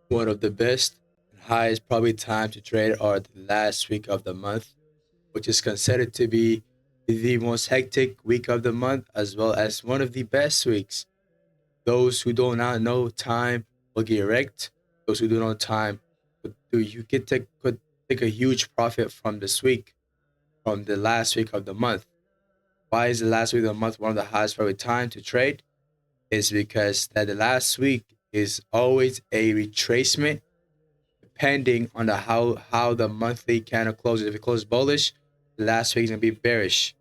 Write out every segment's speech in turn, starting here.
One of the best and highest probably time to trade are the last week of the month, which is considered to be the most hectic week of the month, as well as one of the best weeks. Those who do not know time will get wrecked. Those who do know time, you could take a huge profit from this week, from the last week of the month. Why is the last week of the month one of the highest probably time to trade? Is because that the last week is always a retracement depending on how the monthly candle closes. If it closes bullish, the last week is gonna be bearish.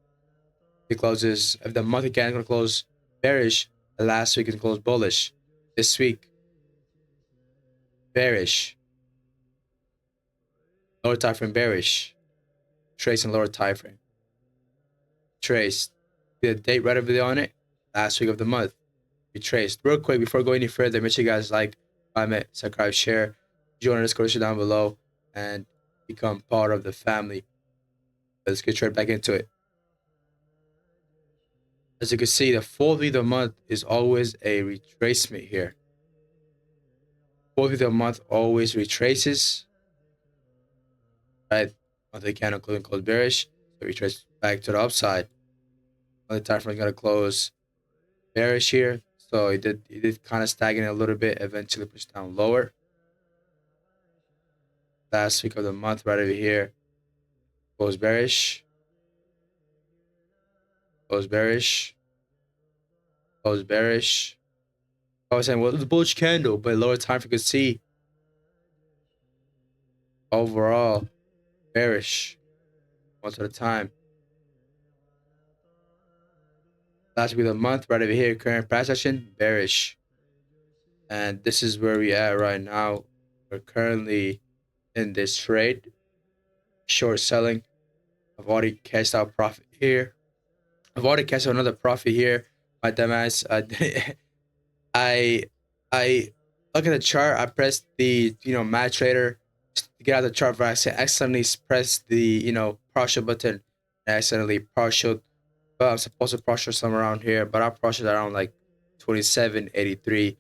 If the monthly candle is gonna close bearish, the last week is gonna close bullish. This week, bearish. Lower time frame bearish. Trace and lower time frame. Trace. The date right over there on it. Last week of the month. Retraced. Real quick before going any further, make sure you guys like, comment, subscribe, share, join our discussion down below, and become part of the family. Let's get straight back into it. As you can see, the fourth week of the month is always a retracement here. Fourth week of the month always retraces, right? Monthly candle close bearish, so retrace back to the upside. Monthly time frame is gonna close bearish here, so it did kind of stagnate a little bit, eventually push down lower. Last week of the month, right over here, close bearish, close bearish, close bearish. I was saying, well, it's a bullish candle, but lower time frame you could see overall bearish most of the time. Last week of the month, right over here, current price action, bearish. And this is where we at right now. We're currently in this trade, short selling. I've already cashed out profit here. I've already cashed out another profit here. My dumbass, I, I look at the chart. I pressed the match trader to get out of the chart, but I accidentally pressed the partial button. And I accidentally partial. Well, I'm supposed to partial somewhere around here, but I partial around like 27.83.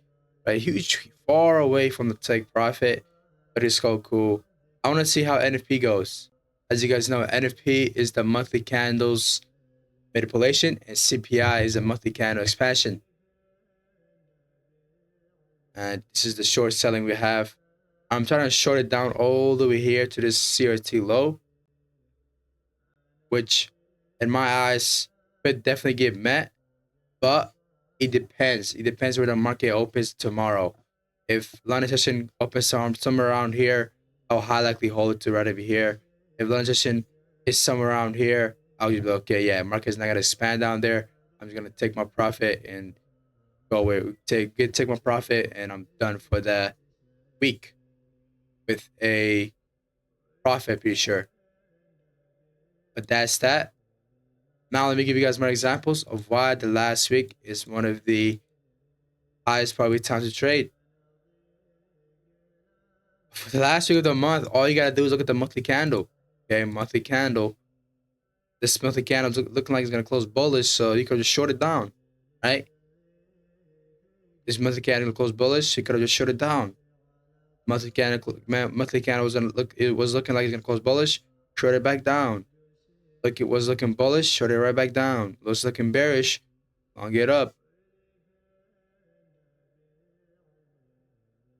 Right, huge, far away from the take profit, but it's so cool. I want to see how NFP goes. As you guys know, NFP is the monthly candles manipulation, and CPI is a monthly candle expansion. And this is the short selling we have. I'm trying to short it down all the way here to this CRT low, which in my eyes could definitely get met, but it depends. It depends where the market opens tomorrow. If London session opens somewhere around here, I'll high likely hold it to right over here. If London session is somewhere around here, I'll just be like, okay, yeah, market's not gonna expand down there. I'm just gonna take my profit and go away. Take my profit, and I'm done for the week with a profit, pretty sure. But that's that. Now let me give you guys more examples of why the last week is one of the highest probably times to trade. For the last week of the month, all you gotta do is look at the monthly candle. Okay, monthly candle. This monthly candle is looking like it's gonna close bullish, so you could just short it down, right? This monthly candle closed bullish, you could have just short it down. Monthly candle was looking like it's gonna close bullish, short it back down. Like it was looking bullish, short it right back down. Looks looking bearish, long it up.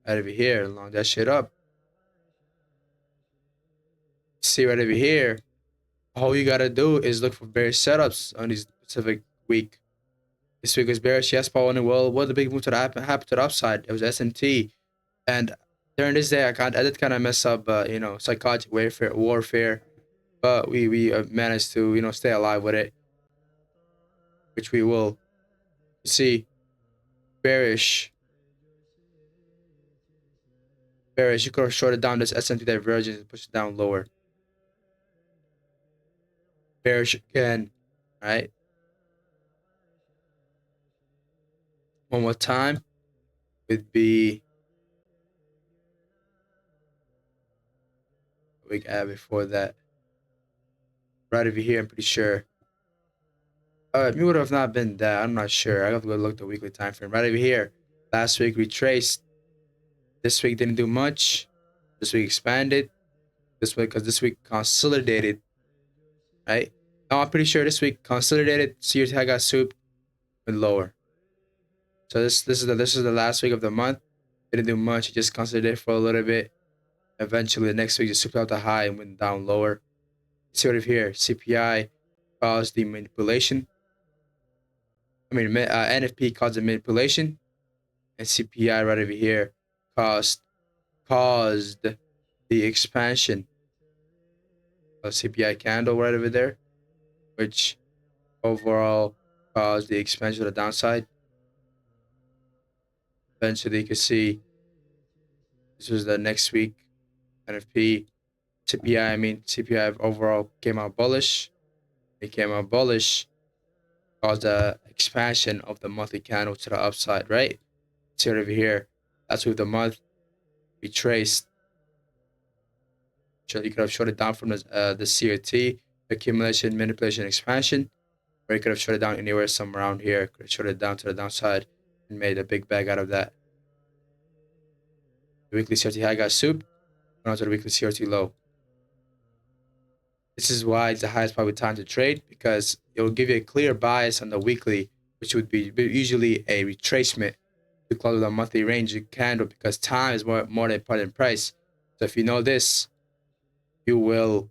Right over here, long that shit up. See right over here, all you gotta do is look for bearish setups on this specific week. This week was bearish, yes, but well, what the big move to the happened to the upside? It was SMT, and during this day, I did kind of mess up, psychological warfare, but we managed to stay alive with it, which we will see. Bearish, bearish. You could have shorted down this SMT divergence and push it down lower. Bearish again, right? One more time would be week before that. Right over here, I'm pretty sure. It would have not been that. I'm not sure. I have to go look at the weekly time frame. Right over here. Last week retraced This week didn't do much. This week expanded. This week because this week consolidated, right? Now I'm pretty sure this week consolidated. See your got soup and lower. So this is the last week of the month. Didn't do much. It just consolidated for a little bit. Eventually, the next week just souped out the high and went down lower. See over here, CPI caused the manipulation. NFP caused the manipulation, and CPI right over here caused the expansion of CPI candle right over there, which overall caused the expansion of the downside. Eventually, you can see this was the next week. NFP, CPI overall came out bullish. It came out bullish, caused the expansion of the monthly candle to the upside, right? See it over here. That's with the month retraced. So you could have shut it down from the CRT, accumulation, manipulation, expansion, or you could have shut it down anywhere somewhere around here. Could have shut it down to the downside and made a big bag out of that. The weekly CRT high got souped, went on to the weekly CRT low. This is why it's the highest probably time to trade, because it will give you a clear bias on the weekly, which would be usually a retracement to close with a monthly range candle, because time is more important than price. So if you know this, you will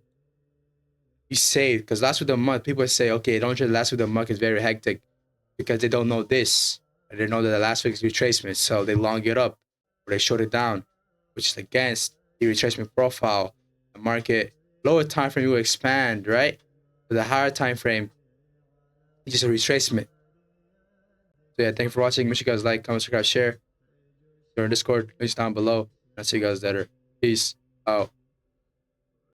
be saved, because last week of the month, people say, okay, don't trade last week of the month is very hectic, because they don't know this. They know that the last week's retracement, so they long it up or they short it down, which is against the retracement profile. The market lower time frame will expand, right? But the higher time frame is just a retracement. So yeah, thank you for watching. Make sure you guys like, comment, subscribe, share. Join our Discord, links down below. I'll see you guys later. Peace out.